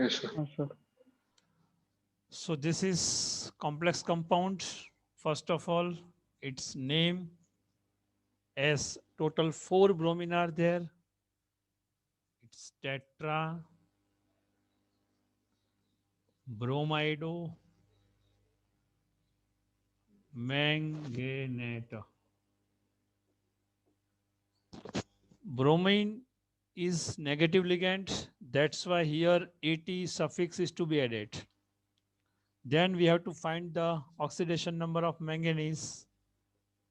Yes, sir. Yes, sir. So this is complex compound. First of all, its name, as total 4 bromine are there. It's tetra bromido manganate. Bromine is negative ligand. That's why here at suffix is to be added. Then we have to find the oxidation number of manganese.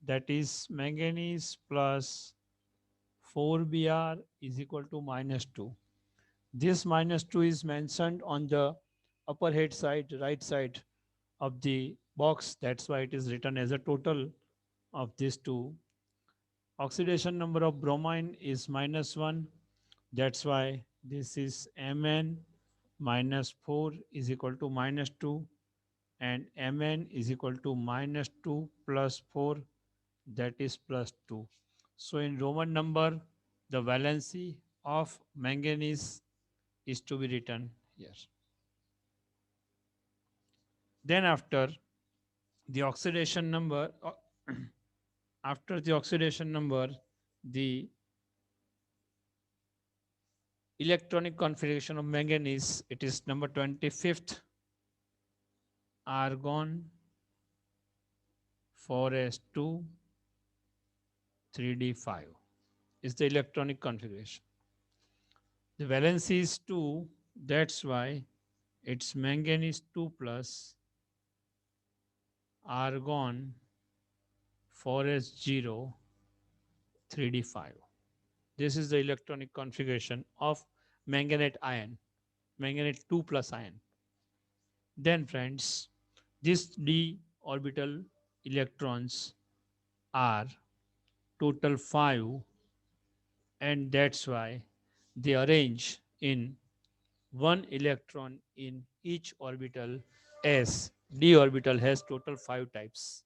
That is manganese plus 4Br is equal to -2. This -2 is mentioned on the upper head side, right side of the box. That's why it is written as a total of these two. Oxidation number of bromine is -1. That's why this is Mn minus 4 is equal to -2, and Mn is equal to -2 plus 4, that is +2. So in Roman number, the valency of manganese is to be written here. Then the oxidation number, after the oxidation number, the electronic configuration of manganese, it is number 25th, argon 4s2 3d5 is the electronic configuration. The valency is 2, that's why it's manganese 2 plus argon 4s0 3d5. This is the electronic configuration of manganate ion, manganate 2 plus ion. Then friends, these d orbital electrons are total 5, and that's why they arrange in one electron in each orbital, as d orbital has total 5 types.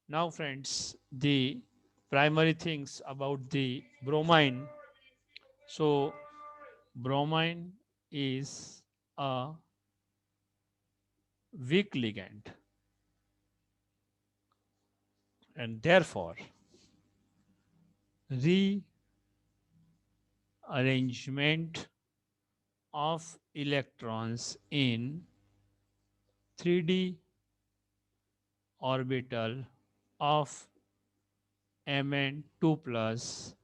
Now friends, the primary things about the bromine. So bromine is a weak ligand, and therefore rearrangement of electrons in 3d orbital of Mn2 plus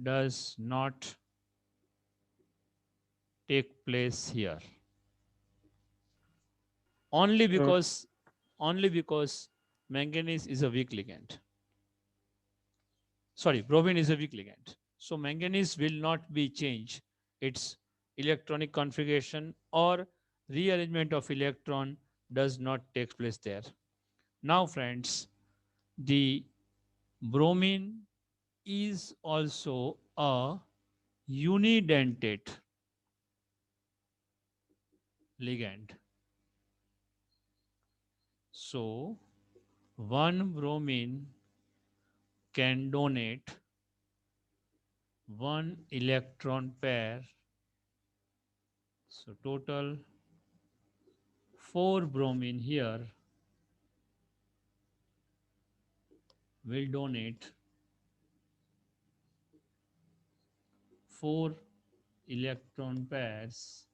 does not take place here, only Yes. because only because manganese is a weak ligand. Sorry, bromine is a weak ligand. So manganese will not be changed. Its electronic configuration or rearrangement of electron does not take place there. Now friends, the bromine is also a unidentate ligand. So one bromine can donate one electron pair. So total 4 bromine here will donate 4 electron pairs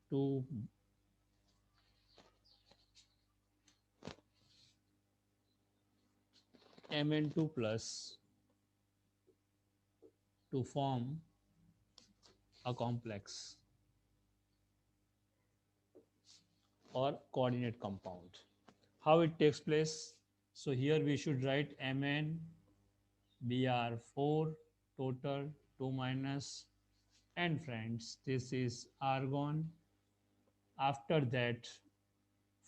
to Mn2 plus to form a complex or coordinate compound. How it takes place? So here we should write Mn Br4 total 2 minus, and friends, this is argon. After that,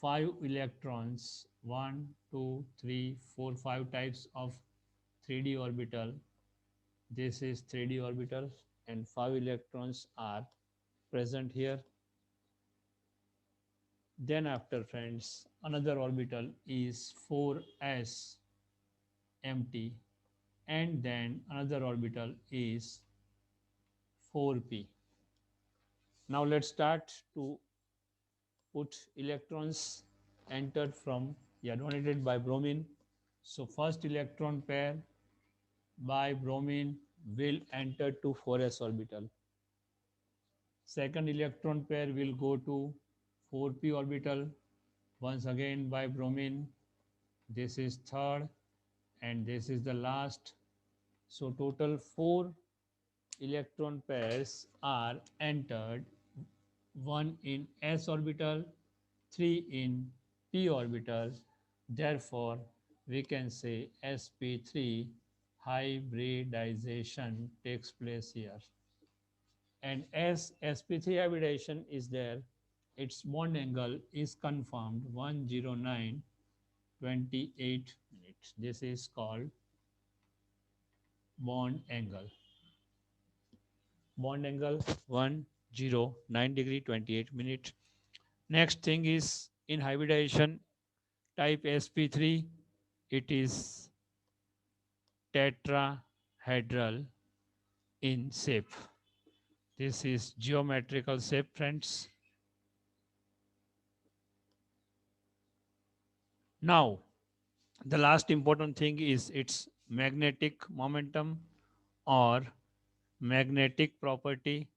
5 electrons, 1 2 3 4 5 types of 3d orbital. This is 3d orbital, and 5 electrons are present here. Then after friends, another orbital is 4s empty, and then another orbital is 4p. Now let's start to put electrons entered from, yeah, donated by bromine. So first electron pair by bromine will enter to 4s orbital. Second electron pair will go to 4p orbital. Once again by bromine. This is third and this is the last. So total 4 electron pairs are entered, 1 in s orbital, 3 in p orbital. Therefore, we can say sp3 hybridization takes place here. And as sp3 hybridization is there, its bond angle is confirmed 109.28 minutes. This is called bond angle. Bond angle 109 degree 28 minute. Next thing is in hybridization type sp3, it is tetrahedral in shape. This is geometrical shape, friends. Now, the last important thing is its magnetic momentum or magnetic property.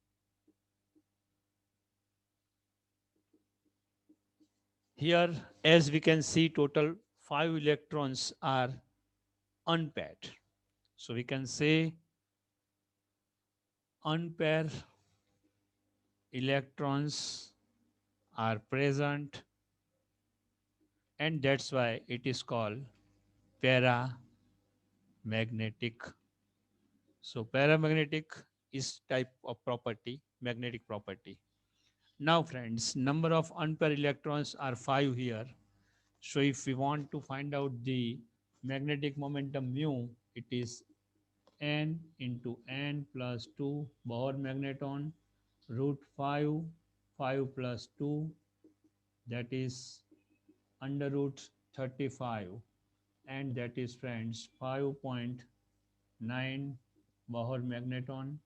Here, as we can see, total 5 electrons are unpaired. So we can say unpaired electrons are present, and that's why it is called paramagnetic. So paramagnetic is type of property, magnetic property. Now friends, number of unpaired electrons are 5 here. So if we want to find out the magnetic momentum mu, it is n into n plus 2 Bohr magneton root 5, 5 plus 2, that is under root 35, and that is friends 5.9 Bohr magneton,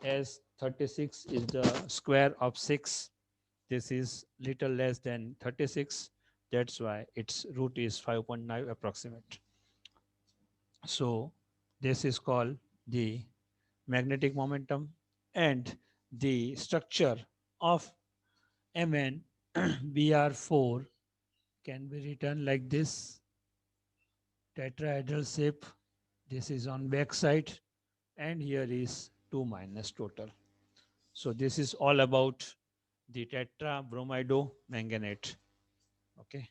as 36 is the square of 6. This is little less than 36. That's why its root is 5.9 approximate. So this is called the magnetic momentum, and the structure of Mn Br4 can be written like this: tetrahedral shape. This is on back side, and here is 2 minus total. So this is all about the tetrabromido manganate. Okay.